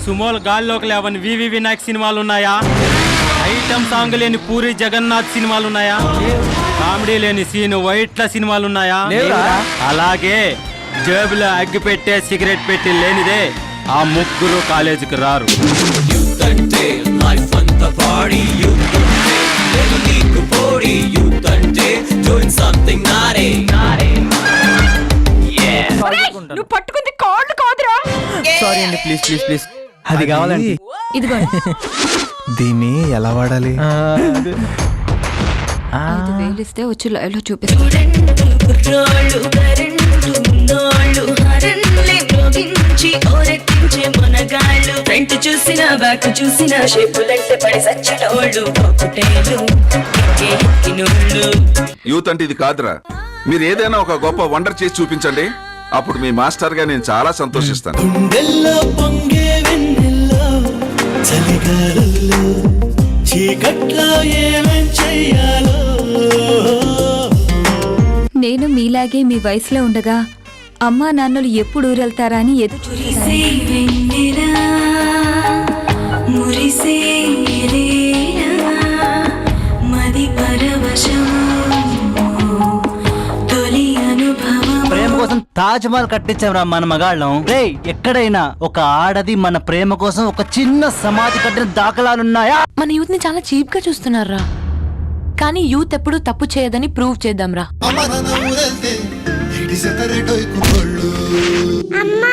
సుమోలు గాల్లోకి లేవని వివి వినాయక్ సినిమాలు ఉన్నాయా? ఐటమ్ సాంగ్ లేని పూరి జగన్నాథ్ సినిమాలు ఉన్నాయా? కామెడీ లేని సీన్ వైట్ల సినిమాలు ఉన్నాయా? అలాగే జేబులో అగ్గి పెట్టే సిగరెట్ పెట్టి లేనిదే ఆ ముగ్గురు కాలేజీకి రారు. నువ్వు పట్టుకుంది కాళ్ళు కాదురా. సారీ అండి, ప్లీజ్ ప్లీజ్ ప్లీజ్. అది కావాలండి. ఇదిగో దీన్ని ఎలా వాడాలి? 5,000 ఇస్తే వచ్చి లైవ్ లో చూపిస్తాను. చూసిన బ్యాక్ చూసిన షేపులంటే పడి సచ్చటోళ్ళు. యూత్ అంటే ఇది కాదురా. మీరు ఏదైనా ఒక గొప్ప వండర్ చేసి చూపించండి, అప్పుడు మీ మాస్టర్ గా నేను చాలా సంతోషిస్తాను. నేను మీలాగే మీ వయసులో ఉండగా అమ్మా నాన్నలు ఎప్పుడు ఊరెళ్తారా అని ఎదురు ప్రేమ కోసం తాజ్ మహల్ కట్టించాంరా మన మగాళ్ళం. రే, ఎక్కడైనా ఒక ఆడది మన ప్రేమ కోసం ఒక చిన్న సమాధి కట్టిన దాఖలాలున్నాయా? మన యూత్ ని చాలా చీప్ గా చూస్తున్నారా? కానీ యూత్ ఎప్పుడు తప్పు చేయదని ప్రూవ్ చేద్దాంరా. అమ్మా